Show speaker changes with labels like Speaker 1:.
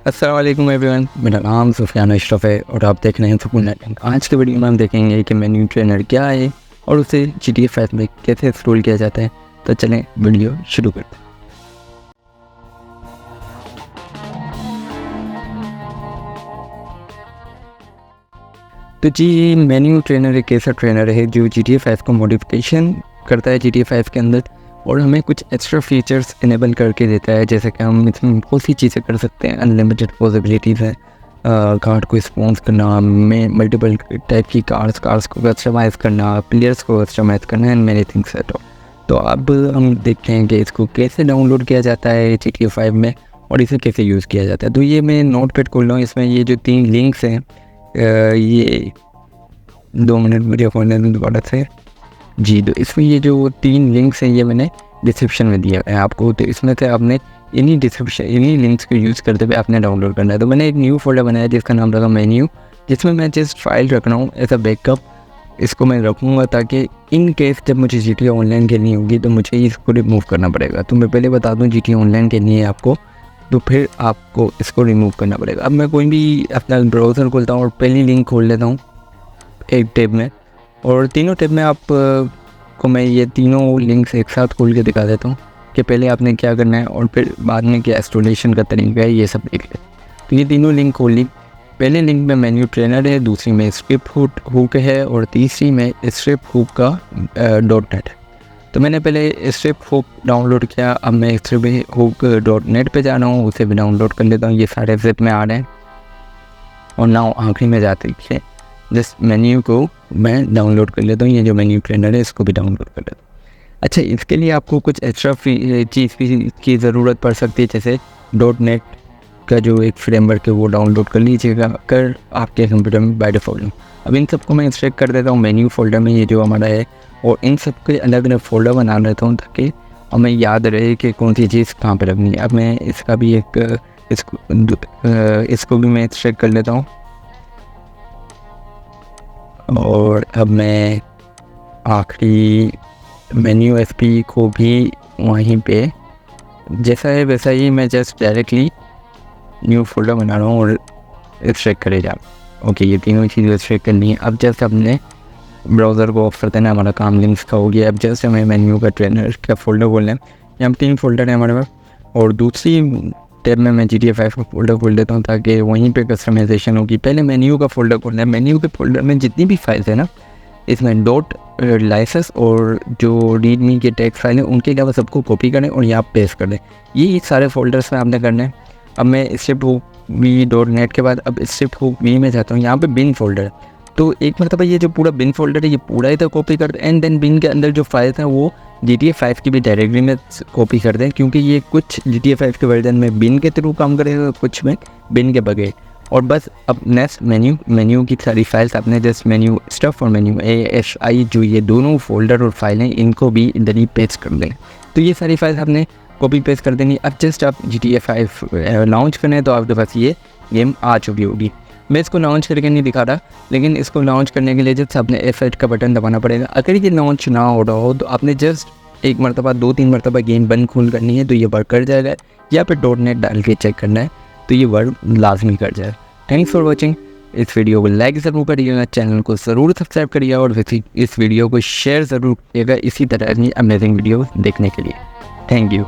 Speaker 1: अस्सलाम वालेकुम एवरीवन, मेरा नाम सुफियान अशरफ है और आप देख रहे हैं सुकून नेटवर्क। आज के वीडियो में हम देखेंगे कि मेन्यू ट्रेनर क्या है और उसे GTA 5 में कैसे इंस्टॉल किया जाता है। तो चलें वीडियो शुरू करते हैं। तो जी, मेन्यू ट्रेनर एक ऐसा ट्रेनर है जो GTA 5 को मॉडिफिकेशन करता है GTA 5 के अंदर और हमें कुछ एक्स्ट्रा फीचर्स इनेबल करके देता है। जैसे कि हम इसमें बहुत सी चीज़ें कर सकते हैं, अनलिमिटेड पॉसिबिलिटीज़ हैं। कार्ड को स्पॉन्स करना, में मल्टीपल टाइप की कार्ड्स को कस्टमाइज़ करना, प्लेयर्स को कस्टमाइज़ करना एंड मैनी थिंग्स सेट। तो अब हम देखते हैं कि इसको कैसे डाउनलोड किया जाता है GTA 5 में और इसे कैसे यूज़ किया जाता है। तो ये मैं नोटपैड खोल रहा हूँ, इसमें ये जो 3 लिंक्स हैं, ये 2 मिनट वीडियो खोलने में दोबारा से जी। तो इसमें ये जो 3 लिंक्स हैं ये मैंने डिस्क्रिप्शन में दिया है आपको। तो इसमें से आपने इन्हीं लिंक्स को यूज़ करते हुए आपने डाउनलोड करना है। तो मैंने एक न्यू फोल्डर बनाया जिसका नाम रखा मेन्यू, जिसमें मैं जस्ट फाइल रख रहा हूँ एज अ बैकअप। इसको मैं रखूँगा ताकि इन केस जब मुझे GTA ऑनलाइन खेलनी होगी तो मुझे इसको रिमूव करना पड़ेगा। तो मैं पहले बता दूँ, GTA ऑनलाइन खेलनी है आपको तो फिर आपको इसको रिमूव करना पड़ेगा। अब मैं कोई भी अपना ब्राउज़र खोलता हूँ और पहली लिंक खोल लेता हूँ एक टैब में, और तीनों टैब में आप को मैं ये तीनों लिंक्स एक साथ खोल के दिखा देता हूँ कि पहले आपने क्या करना है और फिर बाद में क्या इंस्टॉलेशन का तरीका है, ये सब देख ले। तो ये तीनों लिंक खोल ली। पहले लिंक में मेन्यू ट्रेनर है, दूसरी में स्क्रिप्ट हुक है और तीसरी में स्क्रिप्ट हुक का .net है। तो मैंने पहले स्क्रिप्ट हुक डाउनलोड किया, अब मैं स्क्रिप्ट हुक .net पे जा रहा हूँ, उसे भी डाउनलोड कर लेता हूँ। ये सारे ज़िप में आ रहे हैं और नाउ आखिरी में जाते हैं जिस मेन्यू को मैं डाउनलोड कर लेता हूँ। ये जो मेन्यू ट्रेनर है इसको भी डाउनलोड कर लेता हूँ। अच्छा, इसके लिए आपको कुछ एक्स्ट्रा चीज़ की ज़रूरत पड़ सकती है, जैसे .net का जो एक फ्रेमवर्क है वो डाउनलोड कर लीजिएगा अगर आपके कंप्यूटर में बाय डिफ़ॉल्ट। अब इन सबको मैं इंस्टॉल कर देता हूँ मेन्यू फोल्डर में, ये जो हमारा है, और इन सब के अलग अलग फोल्डर बना लेता हूँ ताकि हमें याद रहे कि कौन सी चीज़ कहाँ पर रखनी है। अब मैं इसका भी इसको भी मैं इंस्टॉल कर लेता हूँ और अब मैं आखिरी मेन्यू SP को भी वहीं पे जैसा है वैसा ही मैं जस्ट डायरेक्टली न्यू फोल्डर बना रहा हूँ और एक्सट्रैक्ट करे जा। ओके, ये तीनों चीज़ें एक्सट्रैक्ट करनी है। अब जस्ट हमने ब्राउज़र को ऑफ कर देना, हमारा काम लिंक्स का हो गया। अब जस्ट हमें मेन्यू का ट्रेनर का फोल्डर खोलना है। यहाँ 3 फोल्डर है हमारे पास और दूसरी टैब में मैं GTA 5 का फोल्डर खोल देता हूँ ताकि वहीं पे कस्टमाइजेशन होगी। पहले मेन्यू का फोल्डर खोलना है। मेन्यू के फोल्डर में जितनी भी फाइल्स है ना, इसमें लाइसेंस और जो रीडमी के टेक्स्ट फाइल है उनके अलावा सबको कॉपी करें और यहाँ पेस्ट कर दें। ये सारे फोल्डर्स में आपने करना है। अब मैं स्क्रिप्ट हुक .net के बाद अब स्क्रिप्ट हुक में जाता हूँ। यहाँ पे बिन फोल्डर है, तो एक मतलब ये जो पूरा बिन फोल्डर है ये पूरा इधर कॉपी कर दें एंड देन बिन के अंदर जो फाइल्स हैं वो GTA 5 की भी डायरेक्टरी में कॉपी कर दें, क्योंकि ये कुछ GTA 5 के वर्जन में बिन के थ्रू काम करेगा, कुछ में बिन के बगैर। और बस अब नेक्स्ट मेन्यू की सारी फाइल्स आपने जस्ट मेन्यू स्टफ और मेन्यू ASI जो ये दोनों फोल्डर और फाइलें इनको भी इधर ही पेस्ट कर दें। तो ये सारी फाइल्स आपने कॉपी पेस्ट कर देनी। अब जस्ट आप GTA 5 लॉन्च करें तो आपके पास ये गेम आ चुकी होगी। मैं इसको लॉन्च करके नहीं दिखा रहा, लेकिन इसको लॉन्च करने के लिए जस्ट आपने F8 का बटन दबाना पड़ेगा। अगर ये लॉन्च ना हो रहा हो तो आपने जस्ट एक मरतबा 2-3 मरतबा गेम बंद खोल करनी है तो ये वर्क कर जाएगा, या फिर .net डाल के चेक करना है तो ये वर्क लाजमी कर जाए। Thanks for watching. इस वीडियो को लाइक ज़रूर करिएगा, चैनल को ज़रूर सब्सक्राइब करिएगा और इस वीडियो को शेयर ज़रूर करिएगा इसी तरह की अमेजिंग वीडियो देखने के लिए। Thank you.